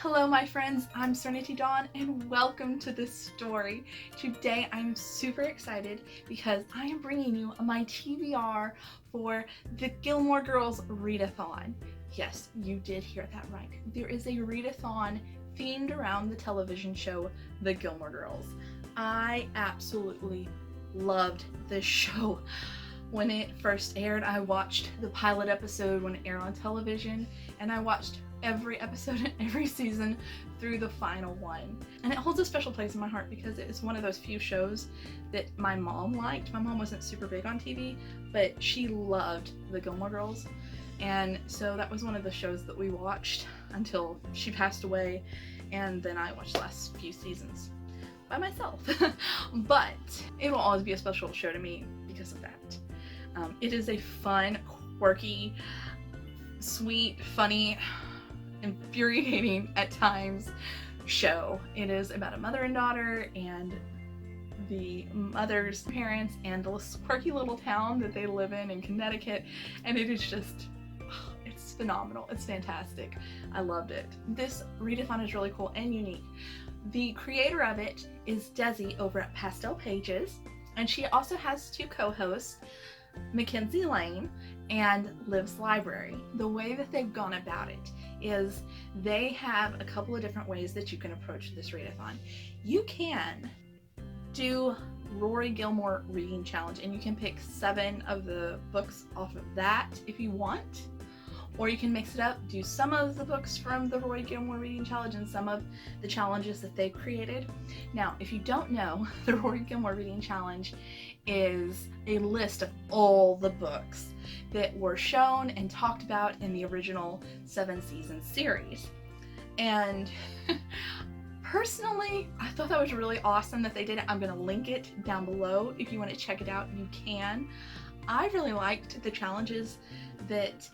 Hello my friends, I'm Serenity Dawn and welcome to this story. Today I'm super excited because I am bringing you my TBR for the Gilmore Girls Readathon. Yes, you did hear that right. There is a Readathon themed around the television show The Gilmore Girls. I absolutely loved this show. When it first aired, I watched the pilot episode when it aired on television, and I watched every episode and every season through the final one. And it holds a special place in my heart because it is one of those few shows that my mom liked. My mom wasn't super big on TV, but she loved the Gilmore Girls. And so that was one of the shows that we watched until she passed away, and then I watched the last few seasons by myself. But it will always be a special show to me because of that. It is a fun, quirky, sweet, funny, infuriating at times show. It is about a mother and daughter and the mother's parents and the quirky little town that they live in Connecticut, and it is just, it's phenomenal. It's fantastic. I loved it. This readathon is really cool and unique. The creator of it is Desi over at Pastel Pages, and she also has two co-hosts, Mackenzie Lane and Liv's Library. The way that they've gone about it is they have a couple of different ways that you can approach this readathon. You can do Rory Gilmore Reading Challenge, and you can pick 7 of the books off of that if you want. Or you can mix it up, do some of the books from the Rory Gilmore Reading Challenge and some of the challenges that they created. Now, if you don't know, the Rory Gilmore Reading Challenge is a list of all the books that were shown and talked about in the original 7-season series. And personally, I thought that was really awesome that they did it. I'm going to link it down below. If you want to check it out, you can. I really liked the challenges that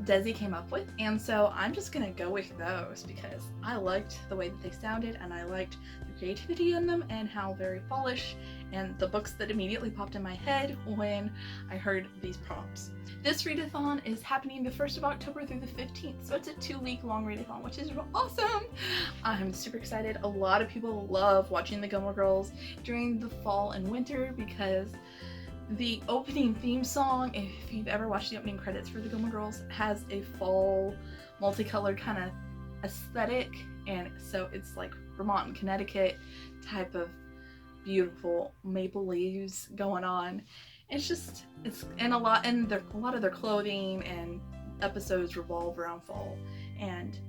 Desi came up with, and so I'm just gonna go with those because I liked the way that they sounded, and I liked the creativity in them and how very fallish, and the books that immediately popped in my head when I heard these prompts. This readathon is happening the 1st of October through the 15th, so it's a 2-week long readathon, which is awesome. I'm super excited. A lot of people love watching the Gilmore Girls during the fall and winter because the opening theme song, if you've ever watched the opening credits for the Gilmore Girls, has a fall, multicolored kind of aesthetic, and so it's like Vermont and Connecticut type of beautiful maple leaves going on. And a lot of their clothing and episodes revolve around fall and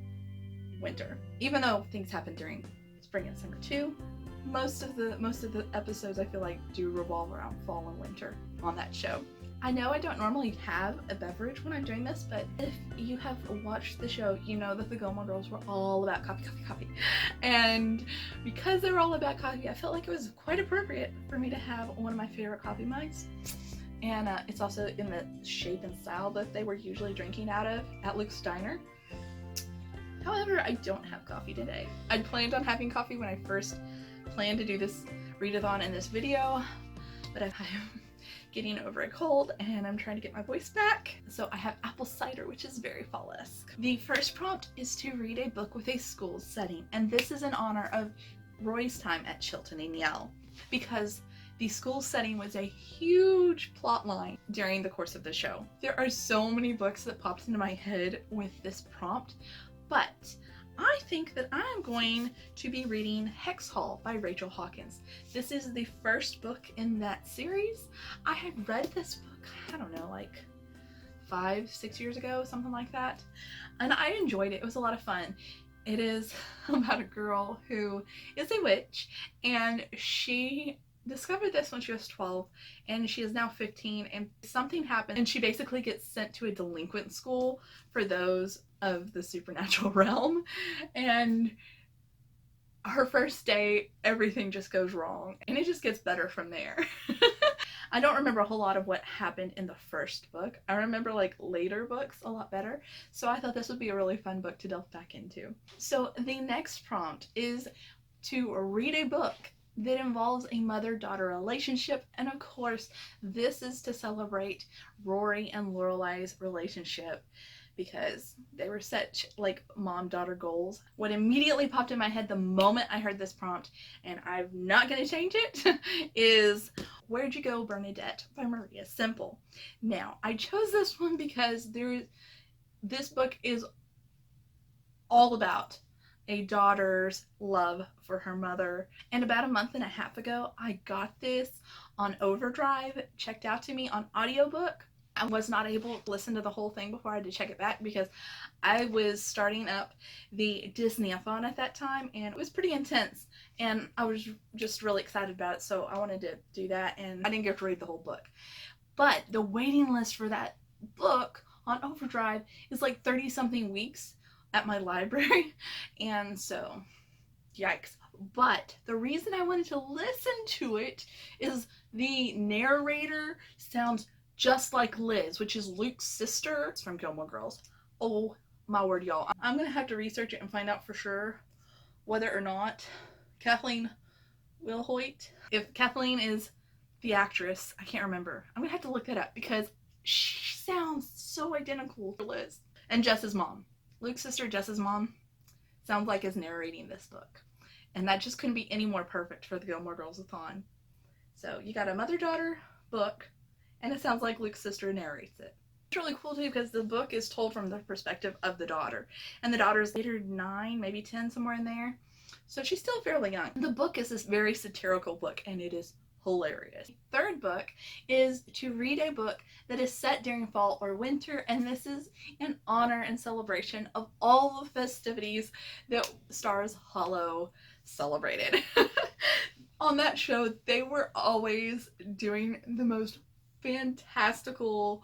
winter. Even though things happen during spring and summer too, most of the episodes I feel like do revolve around fall and winter on that show. I know I don't normally have a beverage when I'm doing this, but if you have watched the show, you know that the Gilmore Girls were all about coffee. And because they were all about coffee, I felt like it was quite appropriate for me to have one of my favorite coffee mugs. And it's also in the shape and style that they were usually drinking out of at Luke's Diner. However, I don't have coffee today. I planned on having coffee when I first planned to do this readathon in this video, but I'm getting over a cold and I'm trying to get my voice back. So I have apple cider, which is very fall-esque. The first prompt is to read a book with a school setting, and this is in honor of Roy's time at Chilton and Yale, because the school setting was a huge plot line during the course of the show. There are so many books that popped into my head with this prompt, but I think that I'm going to be reading Hex Hall by Rachel Hawkins. This is the first book in that series. I had read this book, I don't know, like 5-6 years ago, something like that, and I enjoyed it. It was a lot of fun. It is about a girl who is a witch, and she discovered this when she was 12, and she is now 15, and something happened, and she basically gets sent to a delinquent school for those of the supernatural realm, and her first day, everything just goes wrong, and it just gets better from there. I don't remember a whole lot of what happened in the first book. I remember like later books a lot better, so I thought this would be a really fun book to delve back into. So the next prompt is to read a book that involves a mother-daughter relationship, and of course this is to celebrate Rory and Lorelai's relationship because they were such like mom-daughter goals. What immediately popped in my head the moment I heard this prompt, and I'm not going to change it, is Where'd You Go, Bernadette by Maria. Simple. Now, I chose this one because this book is all about a daughter's love for her mother. And about a month and a half ago, I got this on Overdrive, checked out to me on audiobook. I was not able to listen to the whole thing before I had to check it back because I was starting up the Disney-a-thon at that time, and it was pretty intense, and I was just really excited about it, so I wanted to do that, and I didn't get to read the whole book. But the waiting list for that book on Overdrive is like 30-something weeks at my library, and so yikes. But the reason I wanted to listen to it is the narrator sounds just like Liz, which is Luke's sister. It's from Gilmore Girls. Oh my word, y'all. I'm gonna have to research it and find out for sure whether or not Kathleen Wilhoit, if Kathleen is the actress, I can't remember. I'm gonna have to look that up because she sounds so identical to Liz. And Jess's mom. Luke's sister, Jess's mom, sounds like is narrating this book. And that just couldn't be any more perfect for the Gilmore Girls-a-thon. So you got a mother-daughter book, and it sounds like Luke's sister narrates it. It's really cool too because the book is told from the perspective of the daughter. And the daughter's later 9, maybe 10, somewhere in there. So she's still fairly young. The book is this very satirical book, and it is hilarious. The third book is to read a book that is set during fall or winter, and this is in honor and celebration of all the festivities that Stars Hollow celebrated. On that show, they were always doing the most fantastical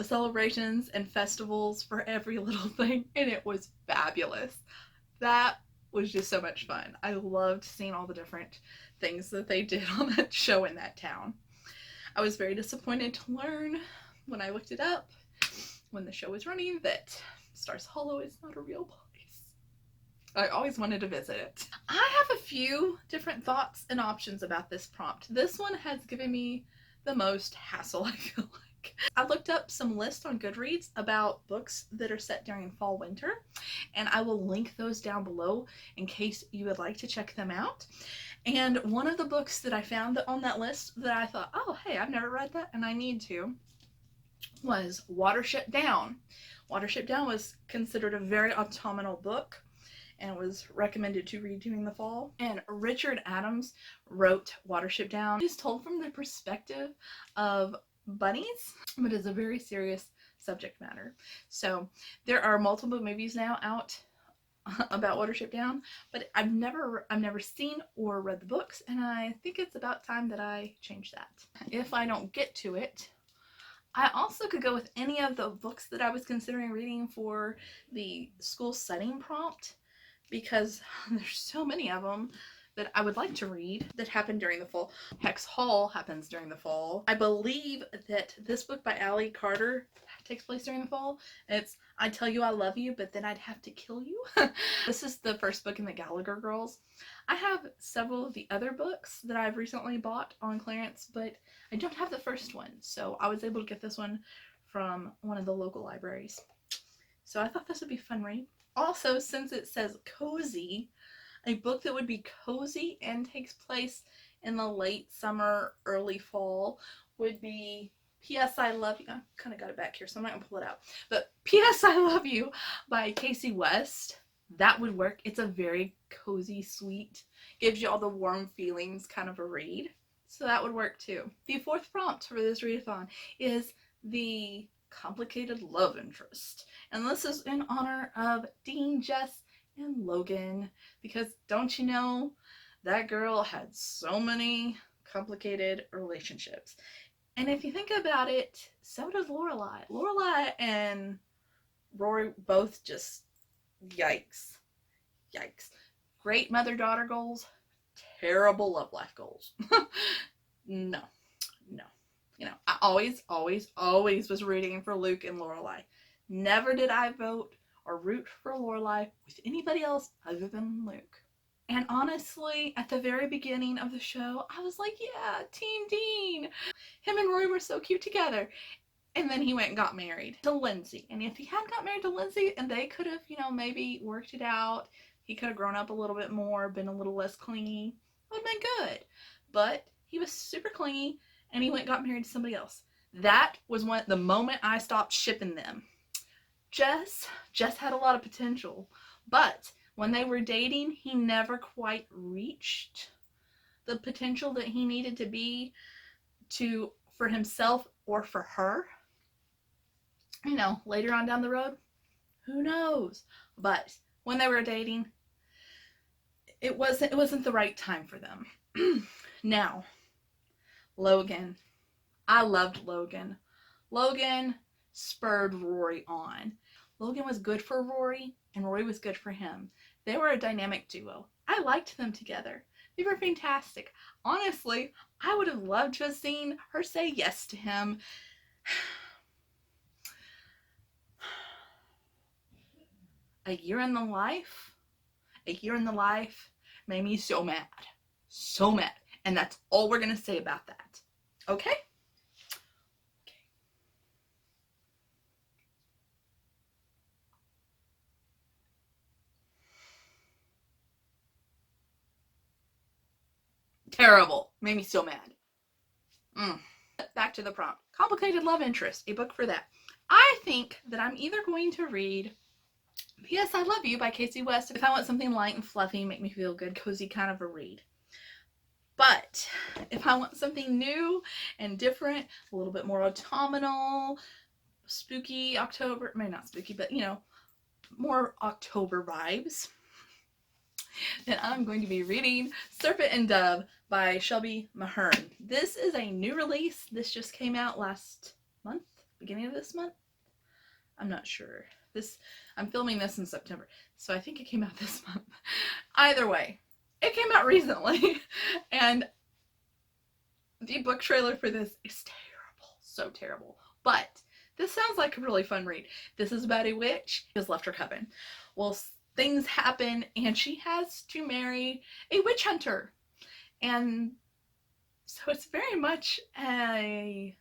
celebrations and festivals for every little thing, and it was fabulous. That was just so much fun. I loved seeing all the different things that they did on that show in that town. I was very disappointed to learn when I looked it up when the show was running that Stars Hollow is not a real place. I always wanted to visit it. I have a few different thoughts and options about this prompt. This one has given me the most hassle, I feel like. I looked up some lists on GoodReads about books that are set during fall winter, and I will link those down below in case you would like to check them out. And one of the books that I found on that list that I thought, oh hey, I've never read that and I need to, was Watership Down. Watership Down was considered a very autumnal book and was recommended to read during the fall. And Richard Adams wrote Watership Down. It's told from the perspective of bunnies, but it's a very serious subject matter. So there are multiple movies now out about Watership Down, but I've never seen or read the books, and I think it's about time that I change that. If I don't get to it, I also could go with any of the books that I was considering reading for the school setting prompt, because there's so many of them that I would like to read that happen during the fall. Hex Hall happens during the fall. I believe that this book by Allie Carter takes place during the fall. It's I Tell You I Love You, but then I'd have to kill you. This is the first book in the Gallagher Girls. I have several of the other books that I've recently bought on clearance, but I don't have the first one. So I was able to get this one from one of the local libraries. So I thought this would be a fun read. Also, since it says cozy, a book that would be cozy and takes place in the late summer, early fall would be P.S. I Love You. I kind of got it back here, so I'm not going to pull it out. But P.S. I Love You by Casey West. That would work. It's a very cozy, sweet, gives you all the warm feelings kind of a read. So that would work too. The fourth prompt for this readathon is the complicated love interest. And this is in honor of Dean, Jess, and Logan, because don't you know, that girl had so many complicated relationships. And if you think about it, so does Lorelai. Lorelai and Rory both just yikes. Yikes. Great mother-daughter goals, terrible love life goals. No. You know, I always was rooting for Luke and Lorelai. Never did I vote or root for Lorelai with anybody else other than Luke. And honestly, at the very beginning of the show, I was like, yeah, Team Dean. Him and Rory were so cute together. And then he went and got married to Lindsay. And if he hadn't got married to Lindsay, and they could have, you know, maybe worked it out, he could have grown up a little bit more, been a little less clingy, would have been good. But he was super clingy, and he went and got married to somebody else. That was the moment I stopped shipping them. Jess had a lot of potential, but when they were dating, he never quite reached the potential that he needed to be for himself or for her. You know, later on down the road, who knows? But when they were dating, it wasn't the right time for them. Now, Logan. I loved Logan. Logan spurred Rory on. Logan was good for Rory, and Rory was good for him. They were a dynamic duo. I liked them together. They were fantastic. Honestly, I would have loved to have seen her say yes to him. A year in the life made me so mad. So mad. And that's all we're going to say about that. Okay? Terrible. Made me so mad. Back to the prompt. Complicated Love Interest. A book for that. I think that I'm either going to read P.S. I Love You by Casey West if I want something light and fluffy, make me feel good, cozy kind of a read. But if I want something new and different, a little bit more autumnal, spooky October, maybe not spooky, but you know, more October vibes, then I'm going to be reading Serpent and Dove by Shelby Mahern. This is a new release. This just came out last month, beginning of this month. I'm not sure. I'm filming this in September, so I think it came out this month. Either way, it came out recently, and the book trailer for this is terrible. So terrible. But this sounds like a really fun read. This is about a witch who has left her coven. Well, things happen, and she has to marry a witch hunter. And so it's very much a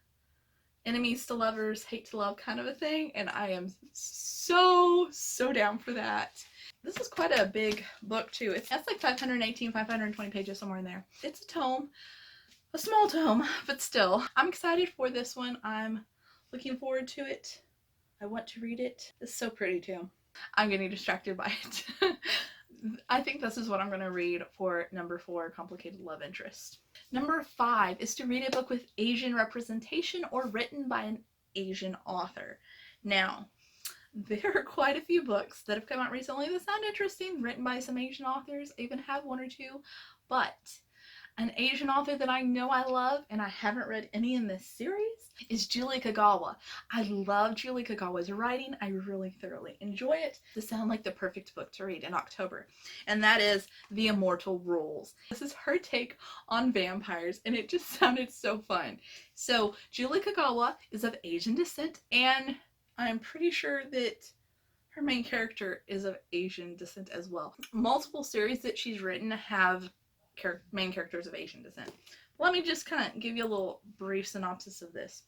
enemies to lovers, hate to love kind of a thing, and I am so down for that. This is quite a big book too. It's like 518, 520 pages, somewhere in there. It's a tome, a small tome, but still. I'm excited for this one. I'm looking forward to it. I want to read it. It's so pretty too. I'm getting distracted by it. I think this is what I'm going to read for number 4, Complicated Love Interest. Number 5 is to read a book with Asian representation or written by an Asian author. Now, there are quite a few books that have come out recently that sound interesting, written by some Asian authors. I even have 1 or 2, but an Asian author that I know I love, and I haven't read any in this series, is Julie Kagawa. I love Julie Kagawa's writing. I really thoroughly enjoy it. This sounds like the perfect book to read in October, and that is The Immortal Rules. This is her take on vampires, and it just sounded so fun. So Julie Kagawa is of Asian descent, and I'm pretty sure that her main character is of Asian descent as well. Multiple series that she's written have main characters of Asian descent. Let me just kind of give you a little brief synopsis of this.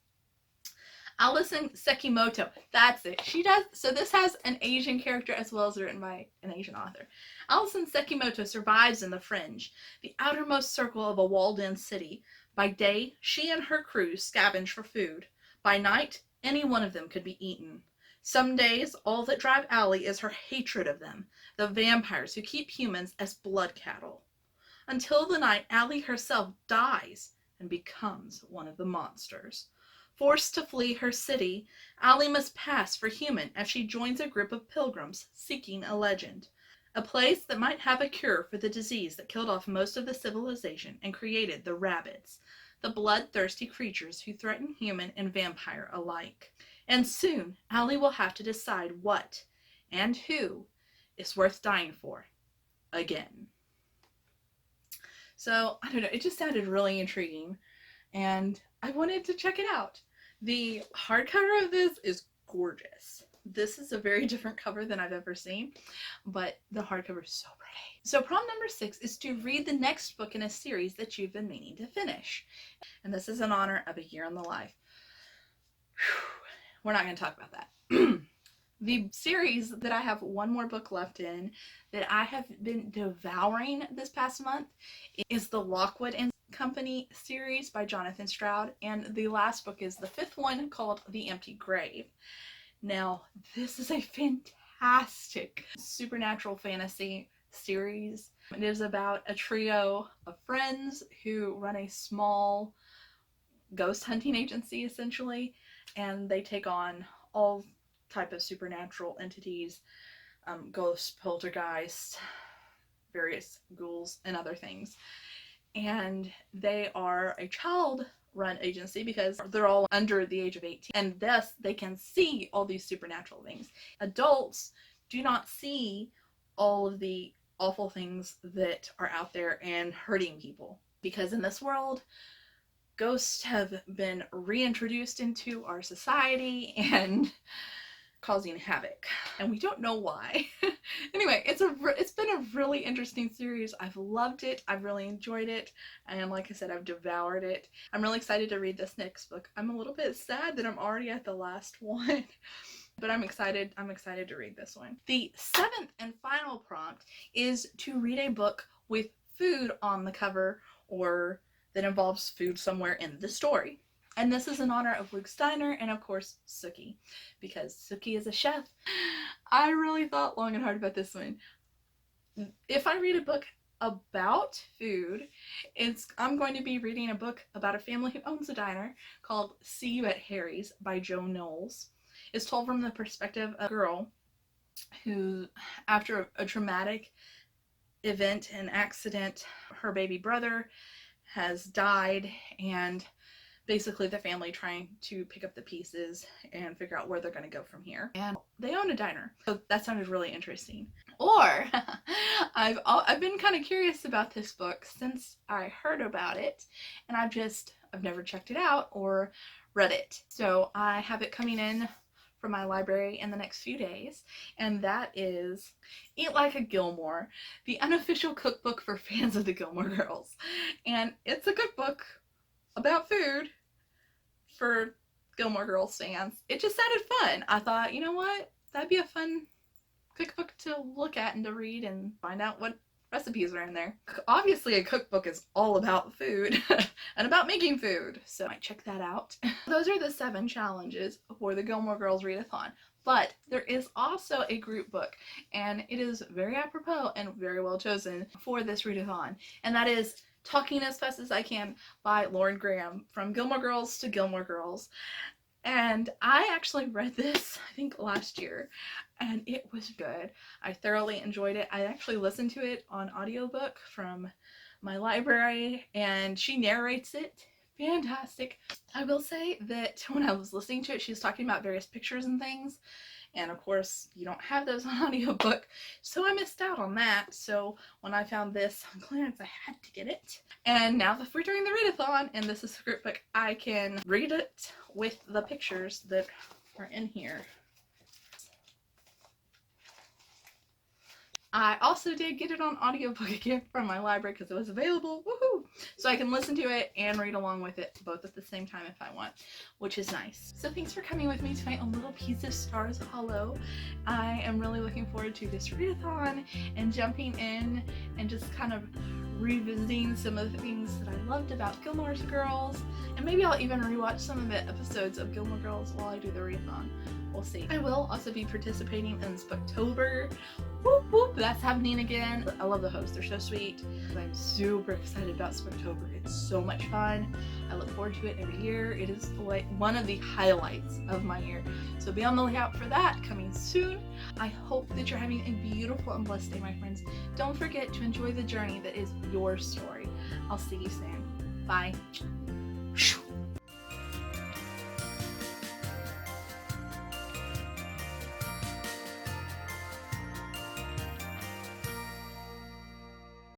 Alison Sekimoto, that's it. She does, so this has an Asian character as well as written by an Asian author. Alison Sekimoto survives in the Fringe, the outermost circle of a walled-in city. By day, she and her crew scavenge for food. By night, any one of them could be eaten. Some days, all that drive Allie is her hatred of them, the vampires who keep humans as blood cattle. Until the night Allie herself dies and becomes one of the monsters. Forced to flee her city, Allie must pass for human as she joins a group of pilgrims seeking a legend. A place that might have a cure for the disease that killed off most of the civilization and created the rabbits, the bloodthirsty creatures who threaten human and vampire alike. And soon, Allie will have to decide what and who is worth dying for again. So, I don't know, it just sounded really intriguing, and I wanted to check it out. The hardcover of this is gorgeous. This is a very different cover than I've ever seen, but the hardcover is so pretty. So prompt number 6 is to read the next book in a series that you've been meaning to finish. And this is in honor of A Year in the Life. we're not going to talk about that. The series that I have one more book left in that I have been devouring this past month is the Lockwood and Company series by Jonathan Stroud, and the last book is the 5th one called The Empty Grave. Now, this is a fantastic supernatural fantasy series. It is about a trio of friends who run a small ghost hunting agency, essentially, and they take on all type of supernatural entities, ghosts, poltergeists, various ghouls, and other things. And they are a child-run agency because they're all under the age of 18, and thus they can see all these supernatural things. Adults do not see all of the awful things that are out there and hurting people, because in this world, ghosts have been reintroduced into our society and causing havoc, and we don't know why. Anyway, it's been a really interesting series. I've loved it. I've really enjoyed it, and like I said, I've devoured it. I'm really excited to read this next book. I'm a little bit sad that I'm already at the last one, but I'm excited to read this one. The 7th and final prompt is to read a book with food on the cover, or that involves food somewhere in the story. And this is in honor of Luke's Diner and, of course, Sookie, because Sookie is a chef. I really thought long and hard about this one. If I read a book about food, I'm going to be reading a book about a family who owns a diner called See You at Harry's by Joe Knowles. It's told from the perspective of a girl who, after a traumatic event, an accident, her baby brother has died, and basically the family trying to pick up the pieces and figure out where they're going to go from here. And they own a diner. So that sounded really interesting. Or I've been kind of curious about this book since I heard about it, and I've never checked it out or read it. So I have it coming in from my library in the next few days, and that is Eat Like a Gilmore, the unofficial cookbook for fans of the Gilmore Girls. And it's a cookbook about food for Gilmore Girls fans. It just sounded fun. I thought, you know what, that'd be a fun cookbook to look at and to read and find out what recipes are in there. Obviously a cookbook is all about food and about making food, so I might check that out. Those are the 7 challenges for the Gilmore Girls Readathon. But there is also a group book, and it is very apropos and very well chosen for this readathon, and that is Talking as Fast as I Can by Lauren Graham, From Gilmore Girls to Gilmore Girls. And I actually read this, I think, last year, and it was good. I thoroughly enjoyed it. I actually listened to it on audiobook from my library, and she narrates it. Fantastic. I will say that when I was listening to it, she was talking about various pictures and things, and of course you don't have those on audiobook, so I missed out on that. So when I found this on clearance, I had to get it. And now that we're doing the readathon and this is a group book, I can read it with the pictures that are in here. I also did get it on audiobook again from my library because it was available. Woohoo! So I can listen to it and read along with it both at the same time if I want, which is nice. So thanks for coming with me tonight on Little Piece of Stars Hollow. I am really looking forward to this readathon and jumping in and just kind of revisiting some of the things that I loved about Gilmore Girls, and maybe I'll even rewatch some of the episodes of Gilmore Girls while I do the readathon. We'll see. I will also be participating in Spooktober. Whoop whoop, that's happening again. I love the hosts, they're so sweet. I'm super excited about Spooktober. It's so much fun. I look forward to it every year. It is like one of the highlights of my year. So be on the lookout for that coming soon. I hope that you're having a beautiful and blessed day, my friends. Don't forget to enjoy the journey that is your story. I'll see you soon. Bye.